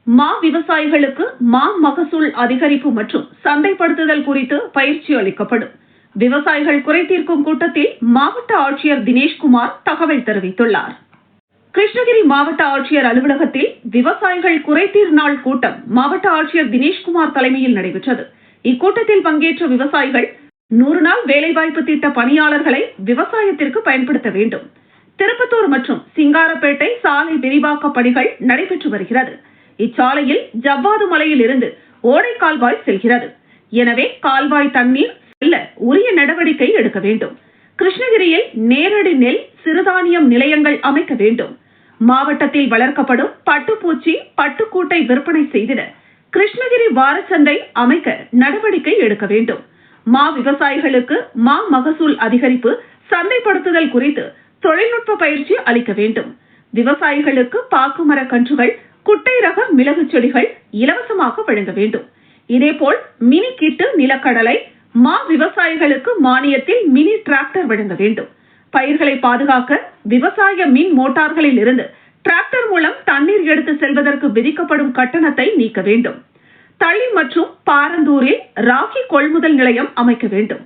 மா விவசாயிகளுக்கு மா மகசூல் அதிகரிப்பு மற்றும் சந்தைப்படுத்துதல் குறித்து பயிற்சி அளிக்கப்படும். விவசாயிகள் குறைதீர்க்கும் கூட்டத்தில் மாவட்ட ஆட்சியர் தினேஷ்குமார் தகவல் தெரிவித்துள்ளார். கிருஷ்ணகிரி மாவட்ட ஆட்சியர் அலுவலகத்தில் விவசாயிகள் குறைதீர் நாள் கூட்டம் மாவட்ட ஆட்சியர் தினேஷ்குமார் தலைமையில் நடைபெற்றது. இக்கூட்டத்தில் பங்கேற்ற விவசாயிகள் 100 நாள் வேலைவாய்ப்பு திட்ட பணியாளர்களை விவசாயத்திற்கு பயன்படுத்த வேண்டும். திருப்பத்தூர் மற்றும் சிங்காரப்பேட்டை சாலை விரிவாக்க பணிகள் நடைபெற்று வருகிறது. இச்சாலையில் ஜவ்வாது மலையில் இருந்து ஓடை கால்வாய் செல்கிறது. எனவே கால்வாய் தண்ணீர் செல்ல உரிய நடவடிக்கை எடுக்க வேண்டும். கிருஷ்ணகிரியில் நேரடி நெல் சிறுதானியம் நிலையங்கள் அமைக்க வேண்டும். மாவட்டத்தில் வளர்க்கப்படும் பட்டுப்பூச்சி பட்டுக்கூட்டை விற்பனை செய்திட கிருஷ்ணகிரி வாரச்சந்தை அமைக்க நடவடிக்கை எடுக்க வேண்டும். மா விவசாயிகளுக்கு மா மகசூல் அதிகரிப்பு சந்தைப்படுத்துதல் குறித்து தொழில்நுட்ப பயிற்சி அளிக்க வேண்டும். விவசாயிகளுக்கு பாக்குமர கன்றுகள் குட்டை ரக மிளகு செடிகள் இலவசமாக வழங்க வேண்டும். இதேபோல் மினி கிட்டு நிலக்கடலை மா விவசாயிகளுக்கு மானியத்தில் மினி டிராக்டர் வழங்க வேண்டும். பயிர்களை பாதுகாக்க விவசாய மின் மோட்டார்களில் இருந்து டிராக்டர் மூலம் தண்ணீர் எடுத்து செல்வதற்கு விதிக்கப்படும் கட்டணத்தை நீக்க வேண்டும். தளி மற்றும் பாரந்தூரில் ராகி கொள்முதல் நிலையம் அமைக்க வேண்டும்.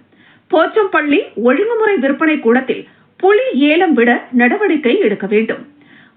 போச்சம்பள்ளி ஒழுங்குமுறை விற்பனை கூடத்தில் புலி ஏலம் விட நடவடிக்கை எடுக்க வேண்டும்.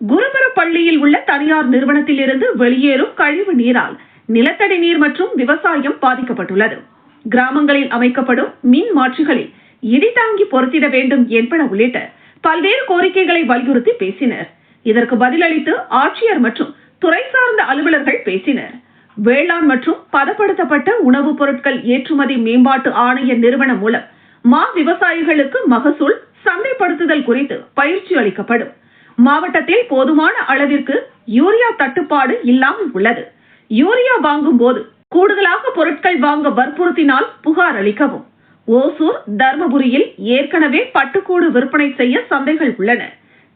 குருபரப்பள்ளியில் உள்ள தனியார் நிறுவனத்தில் இருந்து வெளியேறும் கழிவு நீரால் நிலத்தடி நீர் மற்றும் விவசாயம் பாதிக்கப்பட்டுள்ளது. கிராமங்களில் அமைக்கப்படும் மின் மாற்றிகளில் இடிதாங்கி பொருத்திட வேண்டும் என்பன உள்ளிட்ட பல்வேறு கோரிக்கைகளை வலியுறுத்தி பேசினர். இதற்கு பதிலளித்து ஆட்சியர் மற்றும் துறை சார்ந்த அலுவலர்கள் பேசினர். வேளாண் மற்றும் பதப்படுத்தப்பட்ட உணவுப் பொருட்கள் ஏற்றுமதி மேம்பாட்டு ஆணைய நிறுவனம் மூலம் மா விவசாயிகளுக்கு மகசூல் சந்தைப்படுத்துதல் குறித்து பயிற்சி அளிக்கப்படும். மாவட்டத்தில் போதுமான அளவிற்கு யூரியா தட்டுப்பாடு இல்லாமல் உள்ளது. யூரியா வாங்கும் போது கூடுதலாக பொருட்கள் வாங்க வற்புறுத்தினால் புகார் அளிக்கவும். ஓசூர் தர்மபுரியில் ஏற்கனவே பட்டுக்கூடு விற்பனை செய்ய சந்தைகள் உள்ளன.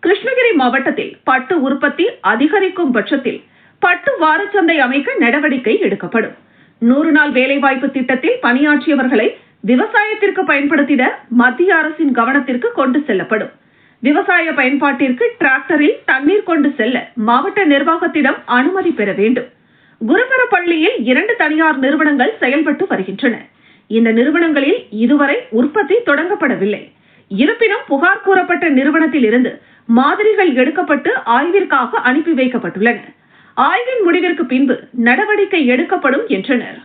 கிருஷ்ணகிரி மாவட்டத்தில் பட்டு உற்பத்தி அதிகரிக்கும் பட்சத்தில் பட்டு வாரச்சந்தை அமைக்க நடவடிக்கை எடுக்கப்படும். 100 நாள் வேலைவாய்ப்பு திட்டத்தில் பணியாற்றியவர்களை விவசாயத்திற்கு பயன்படுத்திட மத்திய அரசின் கவனத்திற்கு கொண்டு செல்லப்படும். விவசாய பயன்பாட்டிற்கு டிராக்டரில் தண்ணீர் கொண்டு செல்ல மாவட்ட நிர்வாகத்திடம் அனுமதி பெற வேண்டும். குருபரப்பள்ளியில் 2 தனியார் நிறுவனங்கள் செயல்பட்டு வருகின்றன. இந்த நிறுவனங்களில் இதுவரை உற்பத்தி தொடங்கப்படவில்லை. இருப்பினும் புகார் கூறப்பட்ட நிறுவனத்தில் இருந்து மாதிரிகள் எடுக்கப்பட்டு ஆய்விற்காக அனுப்பி வைக்கப்பட்டுள்ளன. ஆய்வின் முடிவிற்கு பின்பு நடவடிக்கை எடுக்கப்படும் என்றனர்.